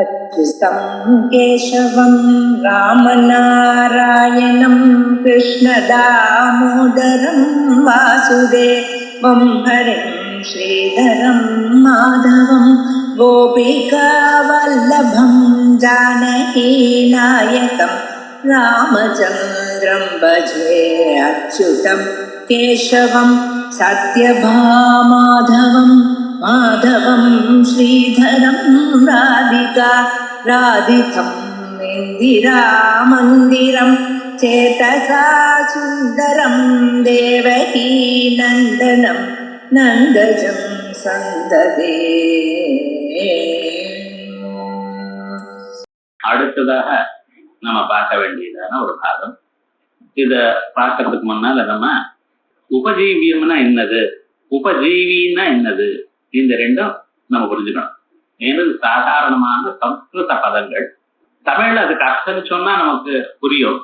अच्युतं केशवं रामनारायणं कृष्णदामोदरं वासुदेवं हरिं श्रीधरं माधवं गोपिकावल्लभं जानकीनायकं रामचन्द्रं भजे अच्युतं केशवं सत्यभामाधवं माधवं श्रीधरं राधिका राधितं इन्दिरामन्दिरं चेतसा सुन्दरं देवकी नन्दनं नन्दजं सन्ददे. அடுத்ததாக நம்ம பார்க்க வேண்டியதான ஒரு பாகம். இத பார்க்கறதுக்கு முன்னால நம்ம உபஜீவியம்னா என்னது, உபஜீவின்னா என்னது, இந்த ரெண்டும் நம்ம புரிஞ்சுக்கணும். ஏன்னா சாதாரணமான சம்ஸ்கிருத பதங்கள். தமிழ்ல அதுக்கு அர்த்தம் சொன்னா நமக்கு புரியும்.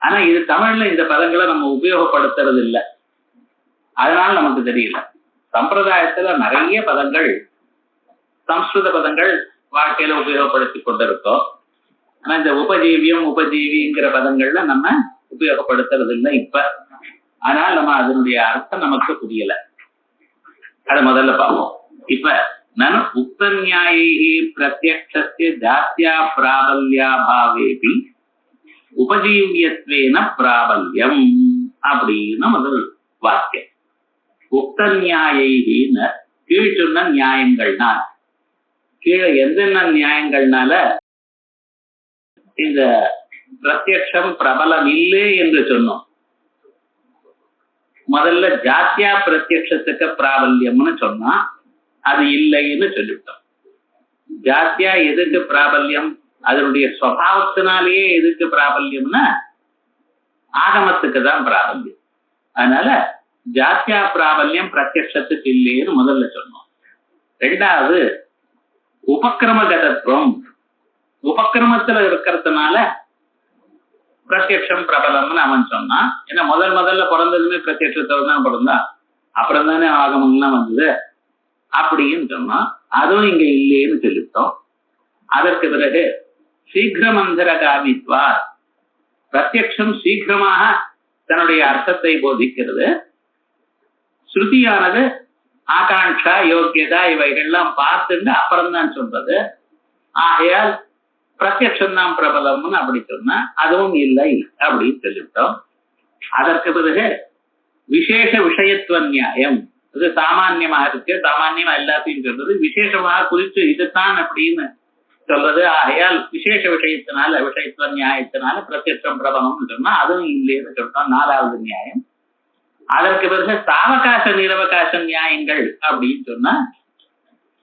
ஆனா இது தமிழ்ல இந்த பதங்களை நம்ம உபயோகப்படுத்துறது இல்லை, அதனால நமக்கு தெரியல. சம்பிரதாயத்துல நிறைய பதங்கள், சம்ஸ்கிருத பதங்கள் வாழ்க்கையில உபயோகப்படுத்தி கொண்டிருக்கோம். ஆனா இந்த உபஜீவியம் உபஜீவிங்கிற பதங்கள்ல நம்ம உபயோகப்படுத்துறது இல்லை இப்ப. அதனால நம்ம அதனுடைய அர்த்தம் நமக்கு புரியல. அதை முதல்ல பார்ப்போம். இப்ப நான் உக்தன்யாயி பிரத்யக்ஷஸ்ய ஜாத்யா பிராபல்யாபாவேபி உபஜீவியத்வேன பிராபல்யம் அப்படின்னு முதல் வாக்கியம். உக்தன்யாயின்னு கீழ் சொன்ன நியாயங்கள்னால், கீழே எந்தென்ன நியாயங்கள்னால இந்த பிரத்யக்ஷம் பிரபலம் இல்லை என்று சொன்னோம். முதல்ல ஜாத்தியா பிரத்யக்ஷத்துக்கு பிராபல்யம்னு சொன்னா அது இல்லைன்னு சொல்லிவிட்டோம். ஜாத்தியா எதுக்கு பிராபல்யம், அதனுடைய சுவாவத்தினாலேயே எதுக்கு பிராபல்யம்னா ஆகமத்துக்கு தான் பிராபல்யம். அதனால ஜாத்தியா பிராபல்யம் பிரத்யக்ஷத்துக்கு இல்லைன்னு முதல்ல சொன்னோம். ரெண்டாவது உபக்கிரமகதத்துவம், உபக்கிரமத்துல இருக்கிறதுனால பிரத்யக்ஷம் பிரபலம்னு அவன் சொன்னான். ஏன்னா முதல்ல பிறந்ததுமே பிரத்யக்ஷத்தோடு தான் பிறந்தான், அப்புறம் தானே ஆகமங்கள்லாம் வந்தது அப்படின்னு சொன்னா அதுவும் இங்க இல்லைன்னு சொல்லிட்டோம். அதற்கு பிறகு சீக்கிரமந்தர காமித்வா, பிரத்யக்ஷம் சீக்கிரமாக தன்னுடைய அர்த்தத்தை போதிக்கிறது. ஸ்ருதியானது ஆகாங்ஷா யோக்கியதா இவைகள்லாம் பார்த்துட்டு அப்புறம்தான் சொல்றது. ஆகையால் பிரத்யக்ஷம் தான் பிரபலம்னு அப்படி சொன்னா அதுவும் இல்லை அப்படின்னு சொல்லிவிட்டோம். அதற்கு பிறகு விசேஷ விஷயத்துவ நியாயம், இது சாமான்யமாக இருக்கு, சாமான்யமா எல்லாத்தையும் சொல்றது, விசேஷமாக குறித்து இதுதான் அப்படின்னு சொல்றது. ஆகையால் விசேஷ விஷயத்துவ நியாயத்தினால பிரத்யக்ஷம் பிரபலம்னு சொன்னா அதுவும் இல்லைன்னு சொல்றோம், நாலாவது நியாயம். அதற்கு பிறகு சாவகாச நிரவகாச நியாயங்கள் அப்படின்னு சொன்னா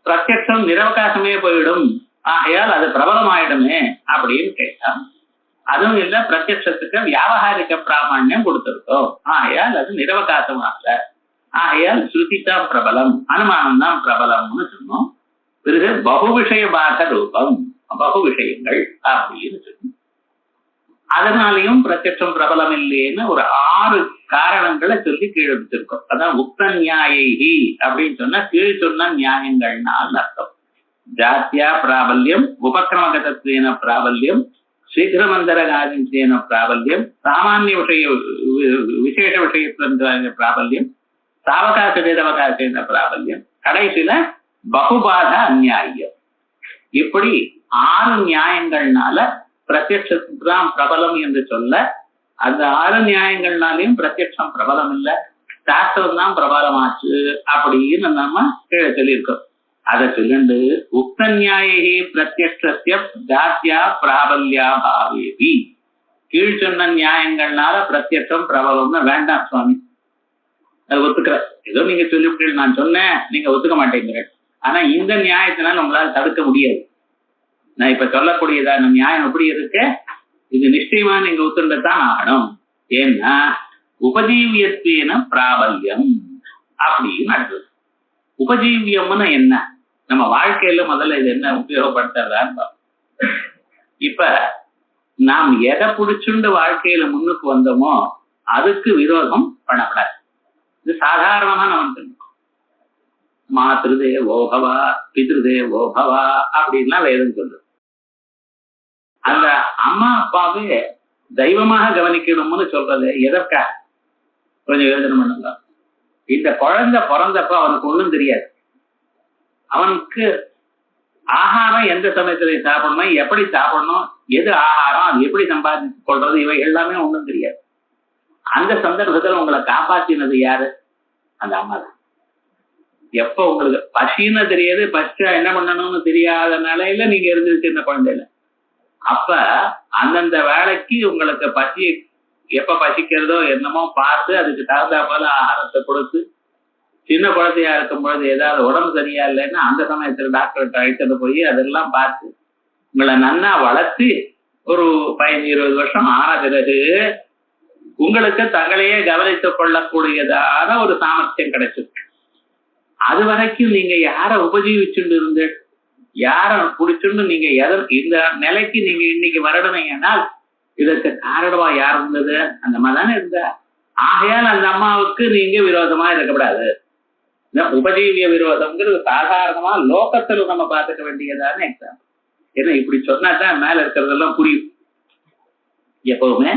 பிரத்யக்ஷம் நிரவகாசமே போயிடும், ஆகையால் அது பிரபலமாயிடுமே அப்படின்னு கேட்டான். அதுவும் இல்ல, பிரத்யக்ஷத்துக்கு வியாவகாரிக பிராமணியம் கொடுத்திருக்கோம், ஆகையால் அது நிரவகாசமாக, ஆகையால் ஸ்ருதி தான் பிரபலம், அனுமானம் தான் பிரபலம்னு சொன்னோம். பிறகு பகு விஷய பாக ரூபம், பகு விஷயங்கள் அப்படின்னு சொன்னோம். அதனாலையும் பிரத்யக்ஷம் பிரபலம் இல்லைன்னு ஒரு 6 காரணங்களை சொல்லி கீழ் எடுத்திருக்கோம். அதான் உக்த நியாயி அப்படின்னு சொன்னா கீழ் சொன்ன நியாயங்கள்னால் அர்த்தம். ஜாத்தியா பிராபல்யம், உபக்கிரமகதத்வேன பிராபல்யம், சீக்கிரமந்தரகாதித்வேன பிராபல்யம், சாமானிய விஷய விசேஷ விஷயத்துவ பிராபல்யம், சாவகாச வேதவகாசேன பிராபல்யம், கடைசியில பகுபாத அந்நியாயம். இப்படி 6 நியாயங்கள்னால பிரத்யக்ஷத்துக்கு தான் பிரபலம் என்று சொல்ல, அந்த 6 நியாயங்கள்னாலையும் பிரத்யக்ஷம் பிரபலம் இல்லை, சாஸ்திரம் தான் பிரபலமாச்சு அப்படின்னு நம்ம கீழே சொல்லியிருக்கோம். அதை சொல்லிண்டு உக்த நியாயி பிரத்யக்ஷஸ்ய ஜாத்யா பிராபல்யா பாவேபி, கீழ் சொன்ன நியாயங்கள்னால பிரத்யக்ஷம் பிரபலம்னு வேண்டாம் சுவாமி, அது ஒத்துக்கிற, ஏதோ நீங்க சொல்லிவிட்டு நான் சொன்னேன் நீங்க ஒத்துக்க மாட்டேங்கிற, ஆனா இந்த நியாயத்தினால உங்களால தடுக்க முடியாது. நான் இப்ப சொல்லக்கூடியதான நியாயம் எப்படி இருக்கு, இது நிச்சயமா நீங்க ஒத்துண்டத்தான் ஆகணும். ஏன்னா உபஜீவியத்வேன பிராபல்யம் அப்படின்னு அடுத்தது. உபஜீவியம்னு என்ன, நம்ம வாழ்க்கையில முதல்ல இது என்ன உபயோகப்படுத்துறதான்னு. இப்ப நாம் எதை பிடிச்சுண்டு வாழ்க்கையில முன்னுக்கு வந்தோமோ அதுக்கு விரோதம் பண்ணக்கூடாது. இது சாதாரணமா நம்ம தெரிஞ்சுக்கணும். மாத்ருதேவோ பவா பித்ருதேவோ பவா அப்படின்லாம் வேதம் சொல்லுது. அந்த அம்மா அப்பாவே தெய்வமாக கவனிக்கணும்னு சொல்றது எதற்கா கொஞ்சம் யோசனை பண்ணுங்க. இந்த குழந்தை பிறந்தப்ப அவனுக்கு ஒண்ணும் தெரியாது. அவனுக்கு ஆகாரம் எந்த சமயத்துல சாப்பிடணும், எப்படி சாப்பிடணும், எது ஆகாரம், அது எப்படி சம்பாதிச்சு கொள்றது, இவை எல்லாமே ஒண்ணும் தெரியாது. அந்த சந்தர்ப்பத்துல உங்களை காப்பாத்தினது யாரு? அந்த அம்மா தான். எப்ப உங்களுக்கு பசின்னு தெரியாது, பசிச்சா என்ன பண்ணணும்னு தெரியாத நிலையில நீங்க இருந்துச்சு சின்ன குழந்தையில. அப்ப அந்தந்த வேலைக்கு உங்களுக்கு பசி எப்ப பசிக்கிறதோ என்னமோ பார்த்து அதுக்கு தகுந்தா போல ஆகாரத்தை கொடுத்து, சின்ன குழந்தையா இருக்கும் பொழுது ஏதாவது உடம்பு சரியா இல்லைன்னா அந்த சமயத்துல டாக்டர்கிட்ட அழைச்சிட்டு போய் அதெல்லாம் பார்த்து உங்களை நன்னா வளர்த்து ஒரு 15-20 வருஷம் ஆன பிறகு உங்களுக்கு தங்களையே கவனித்துக் கொள்ளக்கூடியதான ஒரு சாமர்த்தியம் கிடைச்சிருக்கு. அது வரைக்கும் நீங்க யார உபஜீவிச்சுட்டு இருந்து, யார பிடிச்சுண்டு நீங்க இந்த நிலைக்கு நீங்க இன்னைக்கு வரணுமேனால் இதற்கு காரணமா யார் இருந்தது? அந்த அம்மா தானே இருந்தா. ஆகையால் அந்த அம்மாவுக்கு நீங்க விரோதமா இருக்கக்கூடாது. உபஜீவிய விரோதம்ங்கிறது சாதாரணமா லோகத்துல நம்ம பார்த்துக்க வேண்டியதான எக்ஸாம்பிள். ஏன்னா இப்படி சொன்னாதான் மேல இருக்கிறதெல்லாம் புரியும். எப்பவுமே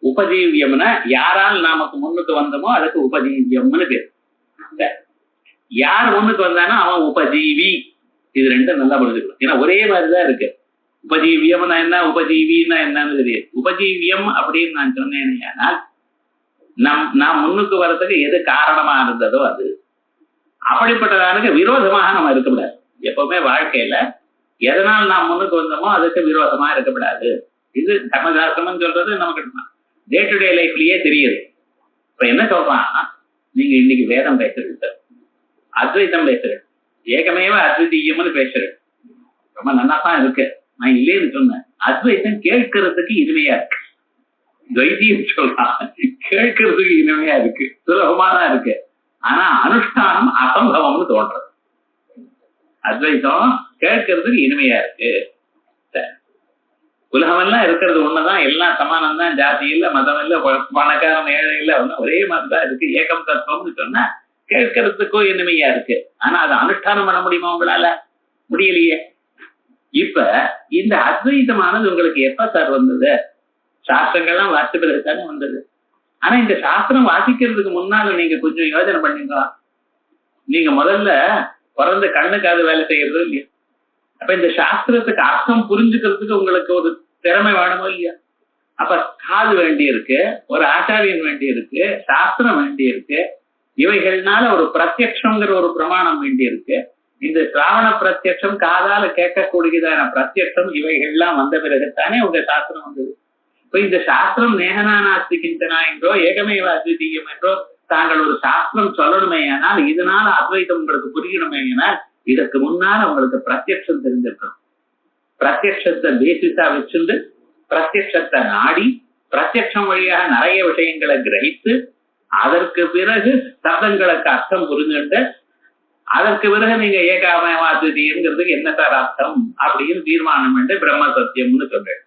உபஜீவியம்னா யாரால் நமக்கு முன்னுக்கு வந்தோமோ அதுக்கு உபஜீவியம்னு பேர். யார் முன்னுக்கு வந்தானோ அவன் உபஜீவி. இது ரெண்டும் நல்லா புரிஞ்சுக்கணும். ஏன்னா ஒரே மாதிரிதான் இருக்கு. உபஜீவியம்னா என்ன, உபஜீவின்னா என்னன்னு தெரியாது. உபஜீவியம் அப்படின்னு நான் சொன்னேன், நான் முன்னுக்கு வர்றதுக்கு எது காரணமா இருந்ததோ அது. அப்படிப்பட்டதானுக்கு விரோதமாக நம்ம இருக்கக்கூடாது. எப்பவுமே வாழ்க்கையில எதனால் நாம் முன்னுக்கு வந்தோமோ அதுக்கு விரோதமா இருக்கக்கூடாது. இது தர்மசாஸ்திரம் சொல்றது நமக்கு டே டு டே லைஃப்லயே தெரியுது. இப்ப என்ன சொல்றான்னா, நீங்க இன்னைக்கு வேதம் பேசுறது, அத்வைத்தம் பேசுறது, ஏகமேவ அத்விதீயம்னு பேசுறது ரொம்ப நல்லா தான் இருக்கு. நான் இல்லைன்னு சொன்னேன். அத்வைத்தம் கேட்கறதுக்கு இனிமையா இருக்கு. துவைத்தியம் சொல்லலாம், கேட்கறதுக்கு இனிமையா இருக்கு, சுலபமா தான் இருக்கு. ஆனா அனுஷ்டானம் அசம்பவம்னு தோன்றது. அத்வைத்தம் கேட்கறதுக்கு இனிமையா இருக்கு. உலகமெல்லாம் இருக்கிறது ஒண்ணுதான், எல்லாம் சமானம் தான், ஜாதி இல்ல, மதம் இல்ல, பணக்காரன் ஏழை இல்ல, ஒரே மாதிரிதான் இருக்கு. ஏகம் தத்துவம்னு சொன்னா கேட்கறதுக்கும் இனிமையா இருக்கு. ஆனா அதை அனுஷ்டானம் பண்ண முடியுமா உங்களால? முடியலையே. இப்ப இந்த அத்வைதமானது உங்களுக்கு எப்ப சார் வந்தது? சாஸ்திரங்கள்லாம் வாசித்த பிறகுதானே வந்தது. ஆனா இந்த சாஸ்திரம் வாசிக்கிறதுக்கு முன்னால நீங்க கொஞ்சம் யோசனை பண்ணீங்களா? நீங்க முதல்ல பிறந்த கண்ணுக்காது வேலை செய்யறதோ இல்லையா? அப்ப இந்த சாஸ்திரத்துக்கு அர்த்தம் புரிஞ்சுக்கிறதுக்கு உங்களுக்கு ஒரு திறமை வேணுமோ இல்லையா? அப்ப காது வேண்டி இருக்கு, ஒரு ஆச்சாரியன் வேண்டி இருக்கு, சாஸ்திரம் வேண்டி இருக்கு. இவைகள்னால ஒரு பிரத்யக்ஷங்கிற ஒரு பிரமாணம் வேண்டி இருக்கு. இந்த சிராவண பிரத்யக்ஷம், காதால கேட்கக்கூடியதான பிரத்யக்ஷம், இவைகள்லாம் வந்த பிறகுத்தானே உங்க சாஸ்திரம் வந்தது. இப்ப இந்த சாஸ்திரம் நேகனா நாஸ்தி கிஞ்சனா என்றோ ஏகமேவ அத்விதீயம் என்றோ தாங்கள் ஒரு சாஸ்திரம் சொல்லணுமே ஆனால், இதனால அத்வைத்தம் உங்களுக்கு புரியணுமே ஆனால், இதற்கு முன்னால உங்களுக்கு பிரத்யக்ஷம் தெரிஞ்சிருக்கணும். பிரத்யக்ஷத்தை பேசிஸா வச்சுண்டு பிரத்யக்ஷத்தை நாடி பிரத்யக்ஷம் வழியாக நிறைய விஷயங்களை கிரகித்து அதற்கு பிறகு சப்தங்களுக்கு அர்த்தம் புரிஞ்சுட்டு அதற்கு பிறகு நீங்க ஏகாமயவாதிங்கிறதுக்கு என்ன சார் அர்த்தம் அப்படின்னு தீர்மானம் பண்ணி பிரம்ம சத்தியம்னு சொல்றேன்.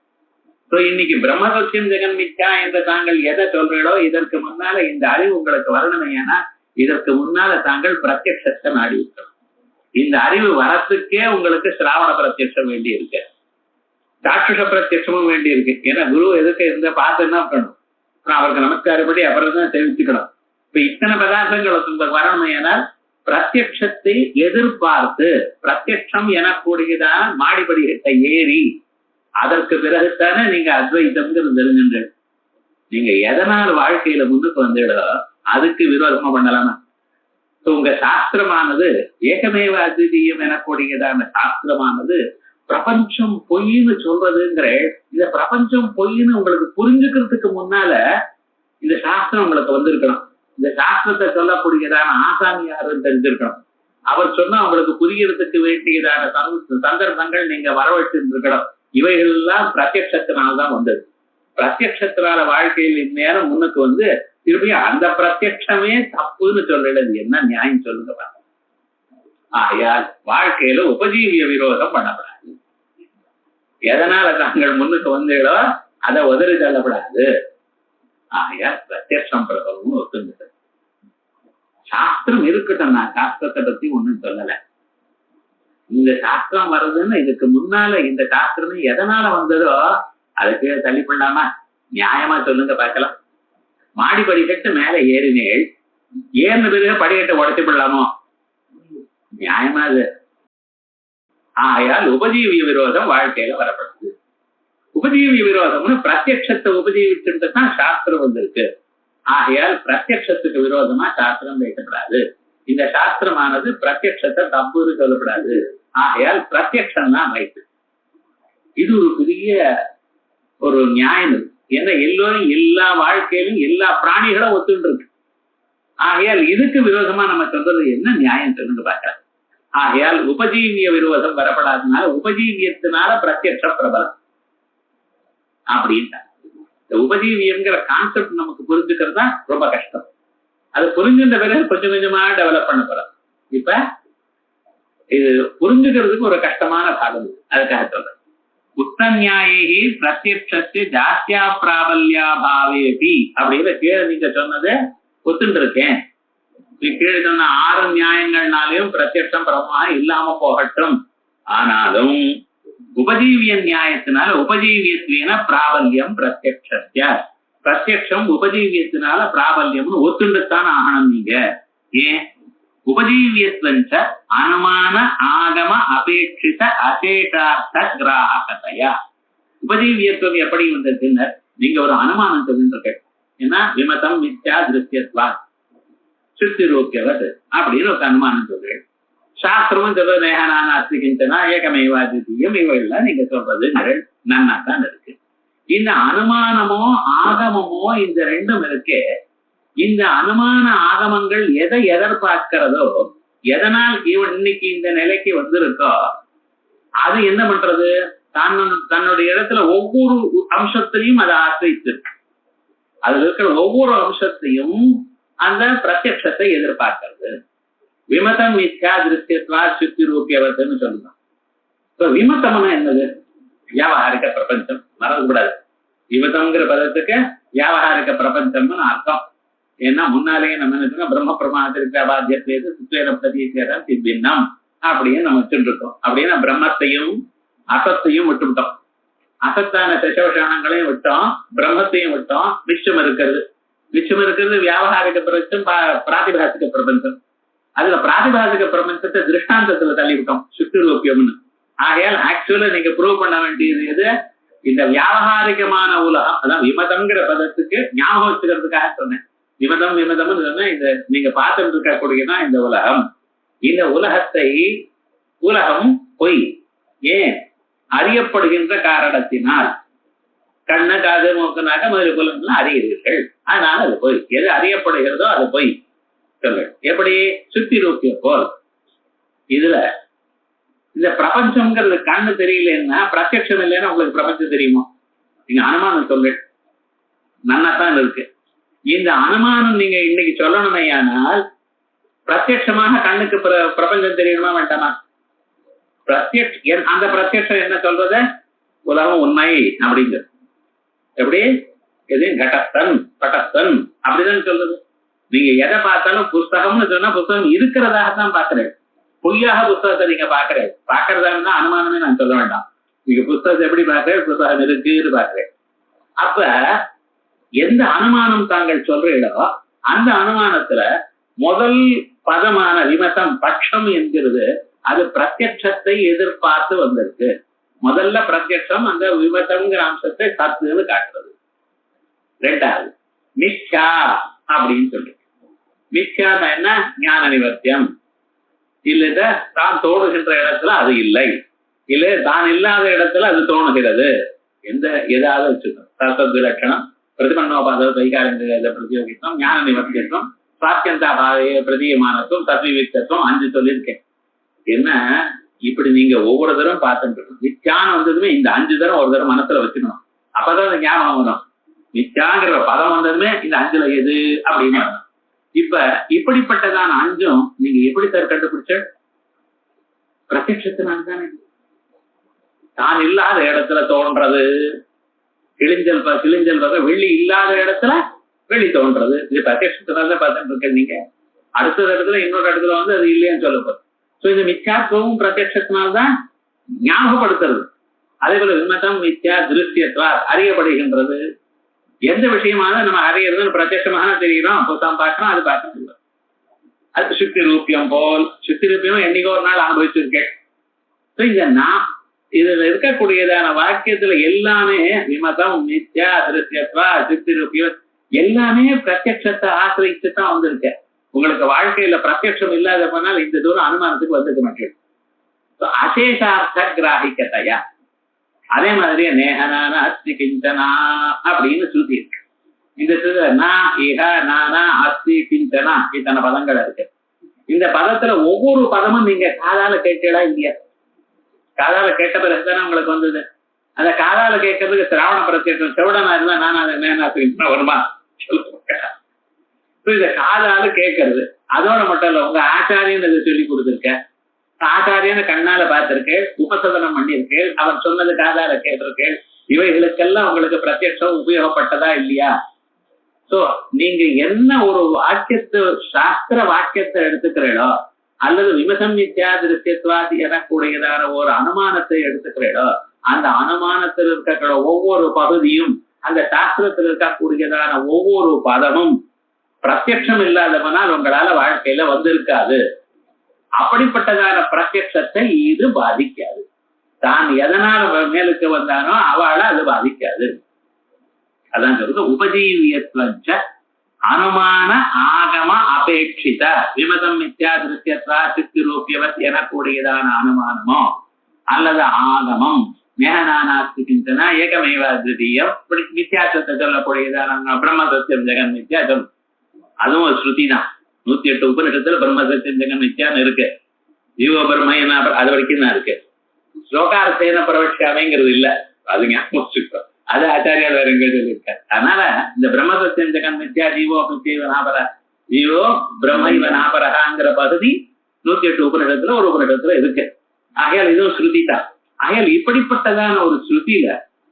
இன்னைக்கு பிரம்ம சத்தியம் ஜெகன் மித்யா என்று தாங்கள் எதை சொல்றீங்களோ இதற்கு முன்னால இந்த அறிவு உங்களுக்கு வரணுமே, ஏன்னா இதற்கு முன்னால தாங்கள் பிரத்யக்ஷத்தை நாடி இருக்கணும். இந்த அறிவு வரத்துக்கே உங்களுக்கு சிராவண பிரத்யக்ஷம் வேண்டி இருக்கு, சாட்சுஷ பிரத்யட்சமும் வேண்டி இருக்கு. ஏன்னா குரு எதுக்கு இந்த பார்த்து என்ன பண்ணணும், அவருக்கு நமஸ்காரப்படி அப்புறம் தான் தெரிவிச்சுக்கணும். இப்ப இத்தனை பதார்த்தங்களுக்கு வரணுமே, ஏனால் பிரத்யக்ஷத்தை எதிர்பார்த்து பிரத்யக்ஷம் எனக்கூடியதான மாடிப்படிகிட்ட ஏறி அதற்கு பிறகுத்தானே நீங்க அத்வைத்தம்ங்கிறது தெரிஞ்சுங்க. நீங்க எதனால் வாழ்க்கையில முன்னுக்கு வந்துடோ அதுக்கு விரோதமா பண்ணலாமா? உங்க சாஸ்திரமானது ஏகமேவ அத்விதீயம் எனக்கூடியதான சாஸ்திரமானது பிரபஞ்சம் பொய்ன்னு சொல்றதுங்கிற இந்த பிரபஞ்சம் பொய்ன்னு உங்களுக்கு புரிஞ்சுக்கிறதுக்கு முன்னால இந்த சாஸ்திரம் உங்களுக்கு வந்திருக்கணும். இந்த சாஸ்திரத்தை சொல்லக்கூடியதான ஆசாமி யாருன்னு தெரிஞ்சிருக்கணும். அவர் சொன்னா உங்களுக்கு புரியறதுக்கு வேண்டியதான சந்தர்ப்பங்கள் நீங்க வரவழைத்து இருக்கணும். இவைகள் எல்லாம் பிரத்யக்ஷத்தினால்தான் வந்தது. பிரத்யக்ஷத்தினால வாழ்க்கையில் இந்நேரம் முன்னுக்கு வந்து திரும்பியும் அந்த பிரத்யக்ஷமே தப்புன்னு சொல்றது என்ன நியாயம் சொல்லுங்க. ஆகையால் வாழ்க்கையில உபஜீவிய விரோதம் பண்ணப்படாது. எதனால தாங்கள் முன்னுக்கு வந்தீங்களோ அதை உதறி தள்ளப்படாது. ஆகையால் பிரத்யக்ஷம் பிரபலம்னு ஒத்துங்குது. சாஸ்திரம் இருக்கட்டும், நான் சாஸ்திரத்தை பத்தி ஒண்ணும் சொல்லல. இந்த சாஸ்திரம் வருதுன்னு இதுக்கு முன்னால இந்த சாஸ்திரமே எதனால வந்ததோ அதுக்கு தள்ளி பண்ணாம நியாயமா சொல்லுங்க பார்க்கலாம். மாடி படிக்கட்டு மேல ஏறினேள், ஏறின பிறகு படிக்கட்டை உடைச்சு விடலாமோ? நியாயமா அது? ஆகையால் உபஜீவிய விரோதம் வாழ்க்கையில வரப்படுது. உபஜீவிய விரோதம்னு பிரத்யட்சத்தை உபஜீவிச்சுட்டு தான் சாஸ்திரம் வந்திருக்கு. ஆகையால் பிரத்யட்சத்துக்கு விரோதமா சாஸ்திரம் பேசப்படாது. இந்த சாஸ்திரமானது பிரத்யட்சத்தை தப்புன்னு சொல்லப்படாது. ஆகையால் பிரத்யட்சம் தான் ரைட்டு. இது ஒரு பெரிய ஒரு நியாயம். ஏன்னா எல்லோரும் எல்லா வாழ்க்கையிலும் எல்லா பிராணிகளும் ஒத்துட்டு இருக்கு. ஆகையால் இதுக்கு விரோதமா நம்ம சொல்றது என்ன நியாயம் சொல்லுங்க பார்க்கலாம். ஆகையால் உபஜீவிய விரோதம் வரப்படாதனால உபஜீவியத்தினால பிரத்யட்சம் பிரபலம் அப்படின்ட்டா. இந்த உபஜீவியம்ங்கிற கான்செப்ட் நமக்கு புரிஞ்சுக்கிறது தான் ரொம்ப கஷ்டம். அது புரிஞ்சுட்ட பிறகு கொஞ்சம் கொஞ்சமா டெவலப் பண்ண போறோம். இப்ப இது புரிஞ்சுக்கிறதுக்கு ஒரு கஷ்டமான பாகம், அதுக்காக சொல்றேன். உத்தன்யாயி பிரத்யட்சத்து ஜாஸ்தியா பிராபல்யா பாவேபி அப்படின்னு கீழே நீங்க சொன்னது ஒத்துட்டு இருக்கேன். கீழே சொன்ன 6 நியாயங்கள்னாலையும் பிரத்யட்சம் பிரமா இல்லாம போகட்டும். ஆனாலும் உபஜீவிய நியாயத்தினால உபஜீவியத்தின பிராபல்யம் பிரத்யட்சத்திய, பிரத்யட்சம் உபஜீவியத்தினால பிராபல்யம்னு ஒத்துண்டுத்தான் ஆகணும். நீங்க ஏன் உபஜீவியத்வஞ்ச அனுமான ஆகம அபேட்சித அசேஷார்த்த கிராகதையா. உபஜீவியத்துவம் எப்படி வந்ததுன்னு நீங்க ஒரு அனுமானம் சொல்லிட்டு ஏன்னா விமதம் மித்யா திருஷ்யத்வா சுத்தி ரோக்கியவது அப்படின்னு ஒரு அனுமானம் சொல்றேன். சாஸ்திரமும் சொல்ற நேகனாஸ்தி கிஞ்சனா ஏகமேவாதியம் இவையெல்லாம் நீங்க சொல்றது நன்னா தான் இருக்கு. இந்த அனுமானமோ ஆகமமோ இந்த ரெண்டும் இருக்கு. இந்த அனுமான ஆகமங்கள் எதை எதிர்பார்க்கிறதோ, எதனால் இவன் இன்னைக்கு இந்த நிலைக்கு வந்திருக்கோ அது என்ன பண்றது, தன்னுடைய இடத்துல ஒவ்வொரு அம்சத்திலையும் அதை ஆசிரித்து அதுல இருக்கிற ஒவ்வொரு அம்சத்தையும் அந்த பிரத்யட்சத்தை எதிர்பார்க்கிறது. விமதம் மித்யா திருஷ்யத்வா சுத்தி ரூபியவத்துன்னு சொல்லலாம். விமதம்னா என்னது? வியாவகாரிக பிரபஞ்சம். மறந்துக்கூடாது, விமதம்ங்கிற பதத்துக்கு வியாவகாரிக பிரபஞ்சம்னு அர்த்தம். ஏன்னா முன்னாலேயே நம்ம என்ன பிரம்ம பிரமாணத்திற்கு அபாத்தியத்தேது சுத்தேர பிரதீசேரம் திவ்வின்னம் அப்படின்னு நம்ம வச்சுருக்கோம். அப்படின்னா பிரம்மத்தையும் அசத்தையும் விட்டுவிட்டோம். அசத்தான சசவசானங்களையும் விட்டோம், பிரம்மத்தையும் விட்டோம். விஷ்டம் இருக்கிறது, விஷ்டம் இருக்கிறது வியாவகாரிக பிரபஞ்சம், பிராதிபாசிக பிரபஞ்சம். அதுல பிராதிபாசிக பிரபஞ்சத்தை திருஷ்டாந்தத்துல தள்ளி விட்டோம் சுற்றுலோக்கியம்னு. ஆகையால் ஆக்சுவலா நீங்க ப்ரூவ் பண்ண வேண்டியது எது? இந்த வியாவகாரிகமான உலகம். அதான் விமதம்ங்கிற பதத்துக்கு ஞாபகம் வச்சுக்கிறதுக்காக சொன்னேன். விமதம் விமதம்னு சொன்னா இந்த நீங்க பார்த்துட்டு இருக்கக்கூடியதான் இந்த உலகம். இந்த உலகம் பொய். ஏன்? அறியப்படுகின்ற காரணத்தினால். கண்ணு காது மூக்குனாக்க முதல் புலன்லாம் அறிகிறீர்கள், அதனால அது பொய். எது அறியப்படுகிறதோ அது பொய். சொல்லு எப்படி? சுத்தி ரூபிய போல். இதுல இந்த பிரபஞ்சம்ங்கிறது கண்ணு தெரியலன்னா பிரத்யட்சம் இல்லைன்னா உங்களுக்கு பிரபஞ்சம் தெரியுமோ? நீங்க அனுமானம் சொல்லு நன்னாத்தான் இருக்கு. இந்த அனுமானம் நீங்க இன்னைக்கு சொல்லணுமையானால் பிரத்யட்சமாக கண்ணுக்கு பிரபஞ்சம் தெரியணுமா வேண்டாமா? அந்த பிரத்யட்சம் என்ன சொல்றது? உலகம் உண்மை அப்படிங்கிறது. எப்படி? எது? கடத்தன் பட்டத்தன் அப்படிதான் சொல்றது. நீங்க எதை பார்த்தாலும் புஸ்தகம்னு சொன்னா புஸ்தகம் இருக்கிறதாகத்தான் பாக்குறேன். பொய்யாக புஸ்தகத்தை நீங்க பாக்குறதா அனுமானமே நான் சொல்ல வேண்டாம். நீங்க புஸ்தகத்தை எப்படி பாக்குறேன்? புஸ்தகம் இருக்குன்னு பாக்குறேன். அப்ப எந்த அனுமானம் தாங்கள் சொல்றீங்களோ அந்த அனுமானத்துல முதல் பதமான விமதம் பட்சம் என்கிறது அது பிரத்யட்சத்தை எதிர்பார்த்து வந்திருக்கு. முதல்ல பிரத்யட்சம் அந்த விமதம்ங்கிற அம்சத்தை சத்துன்னு காட்டுறது. ரெண்டாவது மித்யா அப்படின்னு சொல்லி, மித்யான்னா என்ன? ஞான நிவர்த்தியம். இல்ல தான் தோணுகின்ற இடத்துல அது இல்லை, இல்ல தான் இல்லாத இடத்துல அது தோணுகிறது. ஏதாவது வச்சுக்கணும். சரஸ்வத் விலட்சணம், பிரதிபன்னோபாத வைகாரங்க பிரதியோகித்துவம், ஞான நிவர்த்தியத்துவம், சாத்தியந்தாபாவே பிரதீயமானத்துவம், தத்விவிக்தத்துவம் 5 சொல்லியிருக்கேன். என்ன இப்படி நீங்க ஒவ்வொரு தரம் பார்த்துட்டு இருக்கணும். மித்யானம் வந்ததுமே இந்த 5 தரம் ஒரு தரம் மனசுல வச்சுக்கணும். அப்பதான் அந்த ஞாபகம் வரும். மித்யாங்கிற பதம் வந்ததுமே இந்த 5ல எது அப்படின்னு. இப்ப இப்படிப்பட்டதான 5ம் நீங்க எப்படி சார் கண்டுபிடிச்ச? பிரத்யட்சத்தினால தானே. தான் இல்லாத இடத்துல தோன்றது கிழிஞ்சல் வகை, வெள்ளி இல்லாத இடத்துல வெளி தோன்றது. இது பிரத்யட்சத்தினால பார்த்துட்டு இருக்க. நீங்க அடுத்த இடத்துல இன்னொரு இடத்துல வந்து அது இல்லைன்னு சொல்லப்போம். சோ இந்த மித்யாத்வமும் பிரத்யட்சத்தினால்தான் ஞாபகப்படுத்துறது. அதே போல விமதம் மித்யா திருஷ்யத்வா அறியப்படுகின்றது. எந்த விஷயமாக நம்ம அறியறதுன்னு பிரத்யட்சமாக தெரிகிறோம், அப்போ தான் பார்க்கணும், அது பார்க்க முடியும். அது சுத்தி ரூபியம் போல், சுத்தி ரூபியம் என்னைக்கோ ஒரு நாள் அனுபவிச்சிருக்கேன். இந்த நான் இதுல இருக்கக்கூடியதான வாக்கியத்துல எல்லாமே விமதம் மித்யா திருஷ்யத்வா சுத்தி ரூபியம் எல்லாமே பிரத்யட்சத்தை ஆசிரிச்சு தான் வந்திருக்க. உங்களுக்கு வாழ்க்கையில பிரத்யட்சம் இல்லாத போனால் இந்த தூரம் அனுமானத்துக்கு வந்துக்க மாட்டேன். அசேஷார்த்த கிராகிக்கத்தையா அதே மாதிரியே நேகனான அஸ்தி கிஞ்சனா அப்படின்னு சுருதி இருக்கு. இந்த நான் இஹ நானா அஸ்தி கிஞ்சனா இத்தனை பதங்கள் இருக்கு. இந்த பதத்துல ஒவ்வொரு பதமும் நீங்க காதால கேட்கலா இல்லையா? காதால கேட்ட பிறகுதானே உங்களுக்கு வந்தது. அந்த காதால கேட்கறதுக்கு சிராவண பிரத்யட்சம் செவடனா இருந்தா நானா அதை நேனா வருமா சொல்லுங்க. இத காதால கேட்கறது அதோட மட்டும் இல்ல, உங்க ஆச்சாரியன் இதை சொல்லி கொடுத்துருக்க, ஆச்சாரியன கண்ணால பார்த்திருக்கேன், உபசதனம் பண்ணியிருக்கேன், அவர் சொன்னது காதால கேட்டிருக்கேன். இவைகளுக்கெல்லாம் உங்களுக்கு பிரத்யட்சம் உபயோகப்பட்டதா இல்லையா? சோ நீங்க என்ன ஒரு வாக்கியத்தை சாஸ்திர வாக்கியத்தை எடுத்துக்கிறீங்களோ அல்லது விமசம் நித்யாதிருஷ்யத்வாதி எனக்கூடியதான ஒரு அனுமானத்தை எடுத்துக்கிறீங்களோ அந்த அனுமானத்தில் இருக்கிற ஒவ்வொரு பகுதியும் அந்த சாஸ்திரத்தில் இருக்கக்கூடியதான ஒவ்வொரு பதமும் பிரத்யட்சம் இல்லாதவனால் உங்களால வாழ்க்கையில வந்திருக்காது. அப்படிப்பட்டதான பிரத்யட்சத்தை இது பாதிக்காது. தான் எதனால மேலுக்கு வந்தானோ அவளை அது பாதிக்காது. அதான் சொல்றது உபஜீவியத்வஞ்ச அனுமான ஆகம அபேட்சித விமதம் மித்யா திருஷ்யத்வா சித்தி ரூபியவத் எனக்கூடியதான அனுமானமோ அல்லது ஆகமம் நேகனானாஸ்தி கிஞ்சனா ஏகமேவ அத்விதீயம் இப்படி வித்தியாசத்தை சொல்லக்கூடியதான பிரம்ம சத்தியம் ஜெகன் மித்யா சொல்லும். அதுவும் ஒரு ஸ்ருதி தான். 108 உபநிஷத்துல பிரம்ம சத்தியம் ஜெகன் மித்யான்னு இருக்கு. ஜீவ பிரம்ம என்ன அது வரைக்கும் தான் இருக்கு. ஸ்லோகார்த்தேன பிரவட்சாமைங்கிறது இல்ல, அது ஞாபகம். அது ஆச்சாரியால் வேற எங்க சொல்லியிருக்காரு. அதனால இந்த பிரம்ம சத்தியம் ஜெகன் மித்யா ஜீவோ மித்யைவ நாபர ஜீவோ பிரம்ம இவ நாபரகாங்கிற பகுதி 108 உபநிஷத்துல ஒரு உபநிஷத்துல இருக்கு. ஆகையால் இதுவும் ஸ்ருதி தான். ஆகையால் இப்படிப்பட்டதான ஒரு ஸ்ருதியில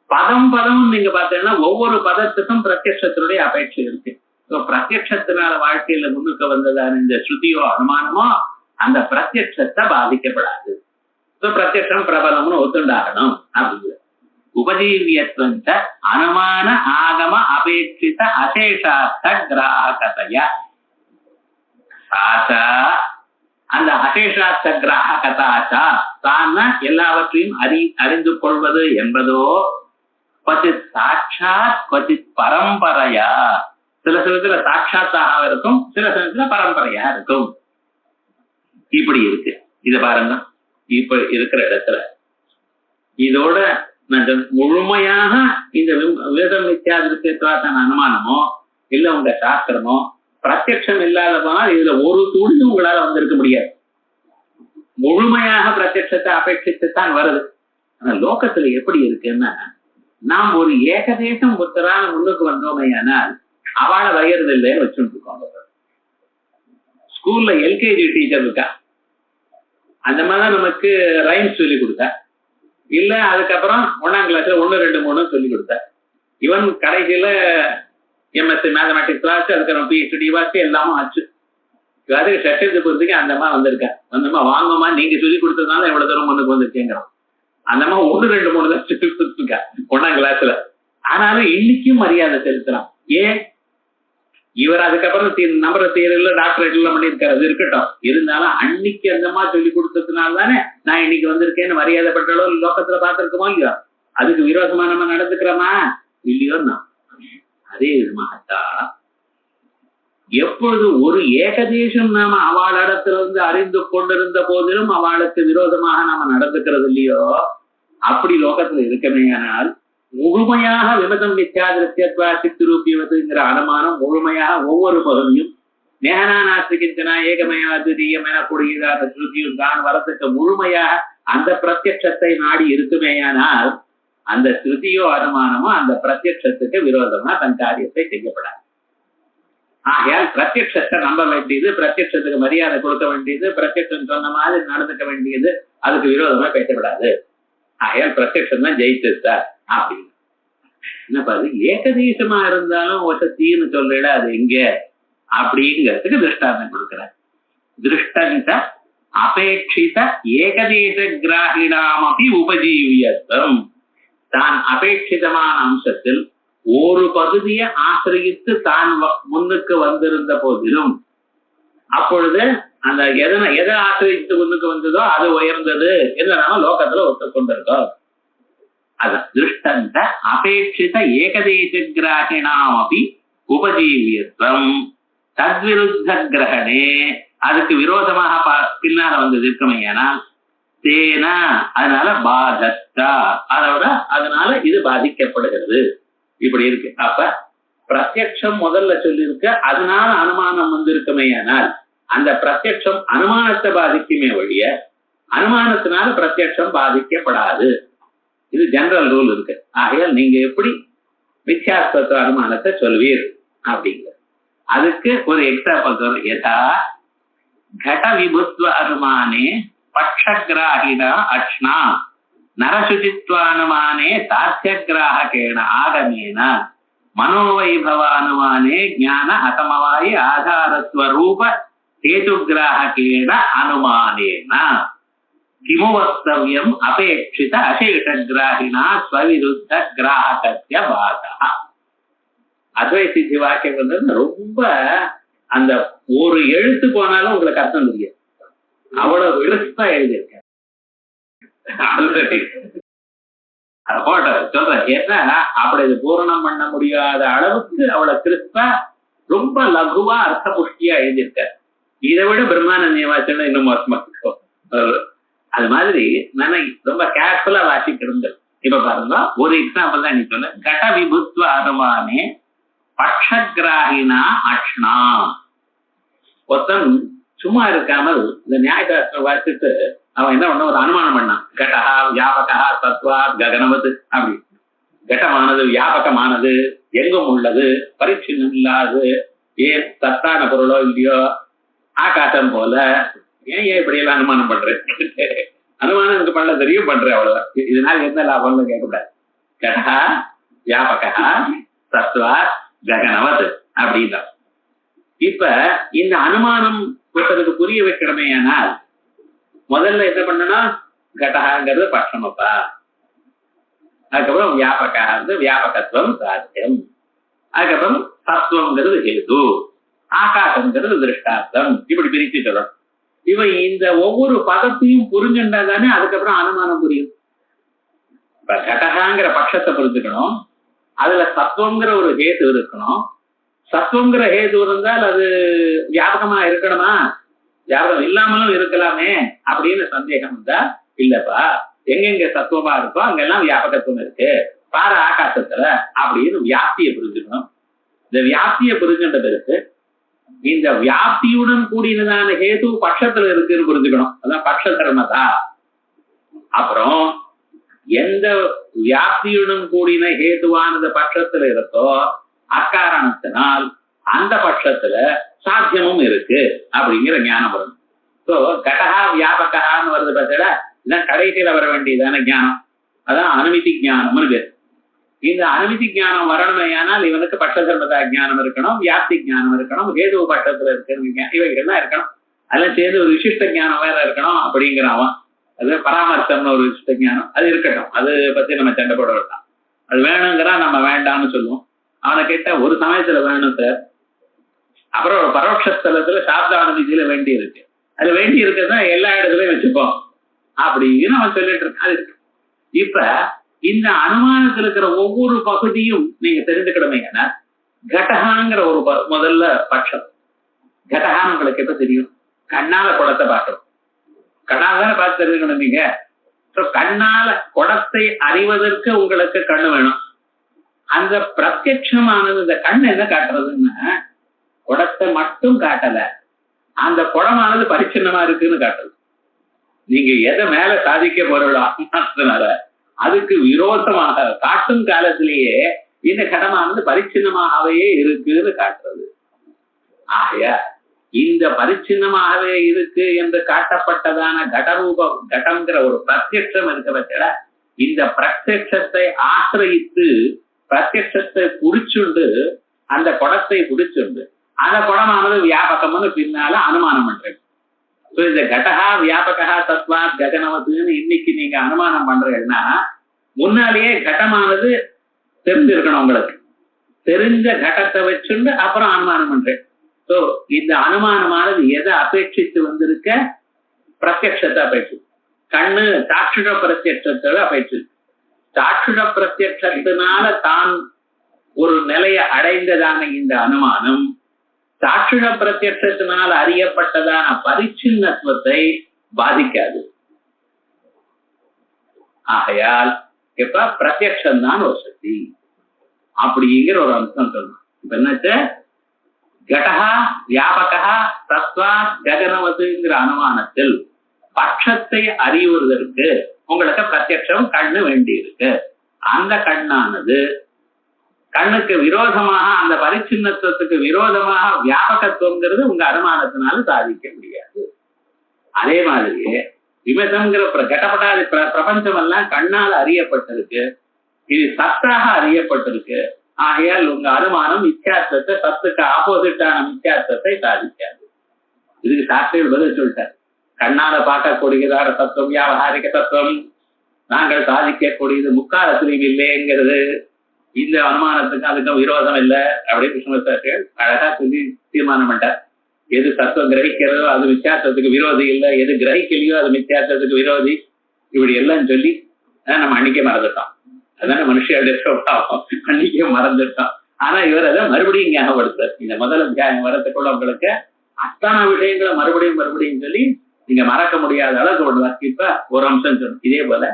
பதம் பதமும் நீங்க பார்த்தீங்கன்னா ஒவ்வொரு பதத்துக்கும் பிரத்யட்சத்தினுடைய அபேட்சை இருக்கு. பிரத்யட்சத்தினால வாழ்க்கையில முன்னுக்கு வந்ததான இந்த ஸ்ருதியோ அனுமானமோ அந்த பிரத்யட்சத்தை பாதிக்கப்படாது. பிரத்யட்சம் பிரபலம்னு ஒத்துண்டாகணும் அப்படிங்கிற உபஜீவியத்வஞ்ச அனுமான ஆகம அபேட்சித அசேஷார்த்த கிராகதையா அந்த அசேஷார்த்த கிராகதாச்சா தான் எல்லாவற்றையும் அறிந்து கொள்வது என்பதோ பச்சித் சாட்சாத் பச்சித் பரம்பரையா சில சமயத்துல சாட்சாத்தாக இருக்கும், சில சமயத்துல பரம்பரையா இருக்கும். இப்படி இருக்கு. இத பாருங்க, இப்ப இருக்கிற இடத்துல இதோட முழுமையாக இந்த வேதம் மித்யாதிருஷ்யத்வான அனுமானமோ இல்ல உங்க சாஸ்திரமோ பிரத்யட்சம் இல்லாத போனால் இதுல ஒரு துளியும் உங்களால வந்திருக்க முடியாது. முழுமையாக பிரத்யட்சத்தை அபேட்சித்துத்தான் வருது. ஆனா லோகத்துல எப்படி இருக்குன்னா நாம் ஒரு ஏகதேசம் ஒருத்தரான முன்னுக்கு வந்தோமையானால் அவளை வயறது இல்லைன்னு வச்சுட்டு இருக்கோம். ஸ்கூல்ல எல்கேஜி டீச்சர் இருக்கா, அந்த மாதிரிதான் நமக்கு ரைம்ஸ் சொல்லி கொடுத்தா. இல்ல அதுக்கப்புறம் 1ஆம் கிளாஸ்ல 1, 2, 3 சொல்லி கொடுத்தா. இவன் கடைசியில எம்எஸ்சி மேத்தமேட்டிக்ஸ் வாசி, அதுக்கப்புறம் பிஹெச்டி வாசி எல்லாமும் ஆச்சு. அதுக்கு செட்டத்துக்கு போறதுக்கு அந்த அம்மா வந்திருக்கேன். அந்தம்மா வாங்கம்மா நீங்க சொல்லி கொடுத்ததுனால எவ்வளவு தூரம் முன்னுக்கு வந்துருக்கேங்கிறோம். அந்த அம்மா 1, 2, 3 தான் சொல்லி கொடுத்துருக்கா 1ஆம் கிளாஸ்ல. ஆனாலும் இன்னைக்கும் மரியாதை செலுத்துறான். ஏன்? இவர் அதுக்கப்புறம் நம்பர் தியரில டாக்டரேட் எல்லாம் பண்ணியிருக்காரு, அது இருக்கட்டும். இருந்தாலும் அன்னைக்கு அந்த மாதிரி சொல்லி கொடுத்ததுனால தானே நான் இன்னைக்கு வந்திருக்கேன்னு மரியாதைப்பட்டாலோ லோகத்துல பார்த்திருக்கோமோ இல்லையோ? அதுக்கு விரோதமா நம்ம நடந்துக்கிறோமா இல்லையோ? அதே விதமாகத்தான் எப்பொழுது ஒரு ஏகதேசம் நாம அவளிடத்திலிருந்து அறிந்து கொண்டிருந்த போதிலும் அவளுக்கு விரோதமாக நாம நடந்துக்கிறது இல்லையோ, அப்படி லோகத்துல இருக்கமேயானால் முழுமையாக விமதம் மித்யாதிருஷ்யத்வா சித்தி ரூபியவதுங்கிற அனுமானம் முழுமையாக ஒவ்வொரு பகுதியும் நேகனானாஸ்திகிஞ்சனா ஏகமேவ அத்விதீயம் எனக்கூடியதான ஸ்ருதியும் தான் வரத்துக்கு முழுமையாக அந்த பிரத்யட்சத்தை நாடி இருக்குமேயானால் அந்த ஸ்ருதியோ அனுமானமோ அந்த பிரத்யட்சத்துக்கு விரோதமா தன் காரியத்தை செய்யப்படாது. ஆகையால் பிரத்யட்சத்தை நம்ப வேண்டியது, பிரத்யட்சத்துக்கு மரியாதை கொடுக்க வேண்டியது, பிரத்யட்சம் சொன்ன மாதிரி நடந்துக்க வேண்டியது, அதுக்கு விரோதமா பேசப்படாது. ஆகையால் பிரத்யட்சம் தான் ஜெயிச்சிருத்தா அப்படின்னு. என்னப்பா அது ஏகதேசமா இருந்தாலும் வசத்தின்னு சொல்லல, அது எங்க அப்படிங்கிறதுக்கு திருஷ்டாந்தம் கொடுக்கிறார். திருஷ்டந்த அபேட்சித ஏகதேச கிராகிணாமபி உபஜீவியத்துவம். தான் அபேட்சிதமான அம்சத்தில் ஒரு பகுதியை ஆசிரியித்து தான் முன்னுக்கு வந்திருந்த போதிலும் அப்பொழுது அந்த எதை ஆசிரியித்து முன்னுக்கு வந்ததோ அது உயர்ந்தது என்று நாம லோகத்துல ஒத்துக்கொண்டிருக்கோம். அதான் திருஷ்டந்த அபேட்சித ஏகதேச கிராகிணாமபி உபஜீவியத்துவம். தத்விருத்த கிரகணே, அதுக்கு விரோதமாக பின்னால வந்தது இருக்குமையானால் தேனா, அதனால பாதத்தா, அதனால இது பாதிக்கப்படுகிறது. இப்படி இருக்கு. அப்ப பிரத்யக்ஷம் முதல்ல சொல்லியிருக்க, அதனால அனுமானம் வந்திருக்குமையானால் அந்த பிரத்யக்ஷம் அனுமானத்தை பாதிக்குமே ஒழிய அனுமானத்தினால பிரத்யக்ஷம் பாதிக்கப்படாது. இது ஜெனரல் ரூல் இருக்கு. ஆகையால் நீங்க எப்படி மித்யாத்வ அனுமானத்தை சொல்வீர் அப்படிங்கிற அதுக்கு ஒரு எக்ஸாம்பிள். யதா கட விபுத்வ அனுமானே பட்சகிராஹிண அக்ஷ்ணா நரசுச்சித்வானுமானே சாத்தியகிராஹகேண ஆகமேன மனோவைபவானுமானே ஞான அசமவாயி ஆதாரத்வரூப ஹேதுகிராஹகேண அனுமானேன கிமு வக்தவ்யம் அபேட்சித அசேஷகிராஹிணா ஸ்வவிருத்த கிராஹகத்ய பாதா. அத்வைத சித்தி வாக்கியம் வந்து ரொம்ப அந்த ஒரு எழுத்து போனாலும் உங்களுக்கு அர்த்தம் தெரியும். அவ்வளவு எழுத்தா எழுதியிருக்க சொல்ற ஏன்னா அப்படி இது பூரணம் பண்ண முடியாத அளவுக்கு அவ்வளவு கிறிஸ்பா ரொம்ப லகுவா அர்த்த புஷ்டியா எழுதியிருக்க. இதை விட பிரம்மானந்த வாசனை இன்னும் மோசமா இருக்கும். அது மாதிரி நான் ரொம்ப கேர்ஃபுல்லா வாசிக்கிறது. இப்ப பாருங்க, ஒரு எக்ஸாம்பிள் தான் நீ சொன்ன. கட விபுத்வ அனுமானே பட்சகிராஹினா அக்ஷ்ணா. ஒருத்தன் சும்மா இருக்காமல் இந்த நியாயசாஸ்திரம் வாசிட்டு அவன் என்ன பண்ண ஒரு அனுமானம் பண்ணான். கடஹா வியாபகா சத்வா ககனவத். அப்படி கடமானது வியாபகமானது, எங்கும் உள்ளது, பரிச்சின்னம் இல்லாது, ஏன் சத்தான பொருளோ இல்லையோ, ஆகாசம் போல. ஏன் இப்படி எல்லாம் அனுமானம் பண்றேன்? அனுமானம் எனக்கு பண்ண தெரியும், பண்றேன், அவ்வளவுதான். இதனால எந்த லாபம்னு கேட்கக்கூடாது. கடஹா வியாபகா சத்வா ககனவத் அப்படின்னா. இப்ப இந்த அனுமானம் ஒருத்தருக்கு புரிய வைக்கணுமே. ஆனால் முதல்ல என்ன பண்ணணும்? கடகாங்கிறது பட்சமப்பா, அதுக்கப்புறம் வியாபகாங்கிறது வியாபகத்துவம் சாத்தியம், அதுக்கப்புறம் சத்துவங்கிறது ஹேது, ஆகாசங்கிறது திருஷ்டார்த்தம். இப்படி பிரிச்சு சொல்லணும். இவன் இந்த ஒவ்வொரு பதத்தையும் புரிஞ்சுட்டா தானே அதுக்கப்புறம் அனுமானம் புரியும். இப்ப கடகாங்கிற பட்சத்தை புரிஞ்சுக்கணும், அதுல சத்துவங்கிற ஒரு ஹேது இருக்கணும். சத்துவங்கிற ஹேது இருந்தால் அது வியாபகமா இருக்கணுமா? வியாபகம் இல்லாமலும் இருக்கலாமே அப்படின்னு சந்தேகம் இருந்தா, இல்லப்பா எங்கெங்க சத்துவமா இருக்கோ அங்கெல்லாம் வியாபகத்துவம் இருக்கு, பார ஆகாசத்துல அப்படின்னு வியாப்தியை புரிஞ்சுக்கணும். இந்த வியாப்தியை புரிஞ்சுட்ட பிறகு இந்த வியாப்தியுடன் கூடினதான ஹேது பட்சத்துல இருக்குன்னு புரிஞ்சுக்கணும். அதான் பட்ச தர்மதா. அப்புறம் எந்த வியாப்தியுடன் கூடின ஹேதுவானது பட்சத்துல இருக்கோ அக்காரணத்தினால் அந்த பட்சத்துல சாத்தியமும் இருக்கு அப்படிங்கிற ஞானம் வரும். சோ கடகா வியாபகான்னு வருது பார்த்தா, இதான் கடைசியில வர வேண்டியதான ஞானம். அதான் அனுமிதி ஞானம்னு பேர். இந்த அனுமிதி ஞானம் வரணுமையானால் இவனுக்கு பட்ச தர்மதா ஞானம் இருக்கணும், வியாப்தி ஞானம் இருக்கணும், ஹேது பட்சத்துல இருக்கிற இவைகள்லாம் இருக்கணும். அதெல்லாம் சேர்ந்து ஒரு விசிஷ்ட ஞானம் வேற இருக்கணும் அப்படிங்கிறான். அது பராமர்த்தம்னு ஒரு விசிஷ்ட ஞானம், அது இருக்கட்டும். அது பத்தி நம்ம சண்டை போட வேண்டாம். அது வேணுங்கிறா நம்ம வேண்டாம்னு சொல்லுவோம். அவனை கேட்டா ஒரு சமயத்துல வேணும் சார், அப்புறம் ஒரு பரோட்சஸ்தலத்துல சாப்த அனுமதியில வேண்டி இருக்கு, அது வேண்டி இருக்குதான் எல்லா இடத்துலயும் வச்சுப்போம் அப்படின்னு அவன் சொல்லிட்டு இருக்கான். இப்ப இந்த அனுமானத்துல இருக்கிற ஒவ்வொரு பகுதியும் நீங்க தெரிஞ்சுக்கிடமைங்கன்னா, கடகாங்கிற ஒரு முதல்ல பட்சம். கடகான்னு உங்களுக்கு எப்ப தெரியும்? கண்ணால குடத்தை பார்க்கணும். கண்ணால தானே பார்த்து தெரிஞ்சுக்கணும் நீங்க. கண்ணால குடத்தை அறிவதற்கு உங்களுக்கு கண்ணு வேணும். அந்த பிரத்யட்சமானது இந்த கண் என்ன காட்டுறதுன்னா, குடத்தை மட்டும் காட்டல, அந்த குடமானது பரிச்சின்னமா இருக்குன்னு காட்டுறது. நீங்க எதை மேல சாதிக்க போறோம் அனுமானத்தினால அதுக்கு விரோதமாக காட்டும் காலத்திலேயே இந்த கடமானது பரிச்சின்னமாகவே இருக்குன்னு காட்டுறது. ஆகையா இந்த பரிச்சின்னமாகவே இருக்கு என்று காட்டப்பட்டதான கடரூபம் கடம்ங்கிற ஒரு பிரத்யட்சம் இருக்க பட்ச இந்த பிரத்யட்சத்தை ஆசிரியித்து பிரத்யட்சத்தை புடிச்சுண்டு அந்த குடத்தை புடிச்சுண்டு அந்த குடமானது வியாபகம்னு பின்னால அனுமானம் பண்றேன். இந்த கடகா வியாபகா தத்வாத் ககனவத்துன்னு இன்னைக்கு நீங்க அனுமானம் பண்றீங்கன்னா முன்னாலேயே கடமானது தெரிஞ்சிருக்கணும் உங்களுக்கு. தெரிஞ்ச கடத்தை வச்சுண்டு அப்புறம் அனுமானம் பண்றேன். சோ இந்த அனுமானமானது எதை அபேட்சித்து வந்திருக்க? பிரத்யக்ஷத்தை அபேட்சித்து. கண்ணு சாட்சுட பிரத்யக்ஷத்தை அபேட்சித்து. சாட்சுட பிரத்யக்ஷத்தினால தான் ஒரு நிலையை அடைந்ததான இந்த அனுமானம் சாட்சுட பிரத்யக்ஷத்தினால் அறியப்பட்டதான பரிச்சின்னத்துவத்தை பாதிக்காது. ஆகையால் இப்ப பிரத்யக்ஷம் தான் ஒரு சக்தி அப்படிங்கிற ஒரு அம்சம் சொல்லணும். இப்ப என்னாச்சு? கடகா வியாபகா தத்வா ககனவதுங்கிற அனுமானத்தில் பட்சத்தை அறிவுவதற்கு உங்களுக்கு பிரத்யக்ஷம் கண்ணு வேண்டி இருக்கு. அந்த கண்ணானது கண்ணுக்கு விரோதமாக, அந்த பரிச்சின்னத்துவத்துக்கு விரோதமாக வியாபகத்துவங்கிறது உங்க அனுமானத்தினால சாதிக்க முடியாது. அதே மாதிரியே விமதங்கிற கடப்படாத பிரபஞ்சம் எல்லாம் கண்ணால் அறியப்பட்டிருக்கு. இது சத்தாக அறியப்பட்டிருக்கு. ஆகையால் உங்க அனுமானம் மித்யாத்வத்தை, சத்துக்கு ஆப்போசிட்டான மித்யாத்வத்தை சாதிக்காது. இதுக்கு சாஸ்திரிகள் பதில் சொல்லிட்டார். கண்ணால பார்க்கக்கூடியதான தத்துவம் வியாவகாரிக தத்துவம், நாங்கள் சாதிக்கக்கூடியது முக்காலத்திலையும் இல்லைங்கிறது. இந்த அனுமானத்துக்கு அதுக்கும் விரோதம் இல்லை அப்படின்னு விஷ்ணுசாஸ்திரிகள் அழகா சொல்லி தீர்மானம் பண்ணிட்டார். எது தத்துவம் கிரகிக்கிறதோ அது மித்யாத்வத்துக்கு விரோதி இல்லை, எது கிரகிக்கலையோ அது மித்யாத்வத்துக்கு விரோதி. இப்படி எல்லாம் சொல்லி நம்ம அன்னைக்கே மறந்துட்டோம். அதான மனுஷனுடைய சுபாவம், அன்னைக்கே மறந்துட்டோம். ஆனா இவர் அதை மறுபடியும் ஞாபகப்படுத்தார். இந்த முதல் அத்தியாயம் வரத்துக்குள்ள உங்களுக்கு அத்தனை விஷயங்களை மறுபடியும் சொல்லி நீங்க மறக்க முடியாத அளவுக்கு விடுவார். இப்ப ஒரு அம்சம் சொன்ன இதே போல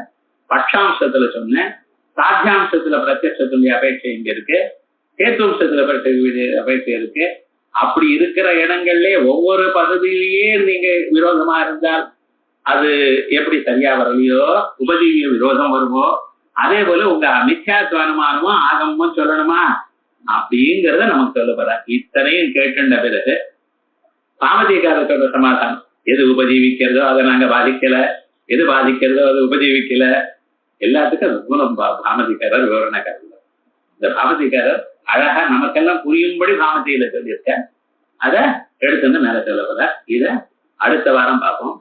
பட்சாம்சத்துல சொன்னேன், சாத்தியாம்சத்துல பிரத்யட்சத்துடைய அபேட்சை இங்க இருக்கு, கேத்துவம்சத்துல அபேட்சை இருக்கு. அப்படி இருக்கிற இடங்கள்ல ஒவ்வொரு பகுதியிலேயே நீங்க விரோதமா இருந்தால் அது எப்படி சரியா வரலையோ, உபஜீவிய விரோதம் வருமோ, அதே போல உங்க மித்யாத்வ அனுமானமும் ஆகமும் சொல்லணுமா அப்படிங்கிறத நமக்கு சொல்ல போற. இத்தனையும் கேட்டுண்ட பிறகு பாமதிகாரத்தோட சமாதானம், எது உபஜீவிக்கிறதோ அதை நாங்க பாதிக்கல, எது பாதிக்கிறதோ அது உபஜீவிக்கல, எல்லாத்துக்கும் அது மூலம் பாமதிக்காரர் விவரணக்காரர். இந்த பாமதிக்காரர் அழகா நமக்கெல்லாம் புரியும்படி பாமதியில சொல்லியிருக்க. அதை எடுத்து வந்து மேல சொல்ல போற. இத அடுத்த வாரம் பார்ப்போம்.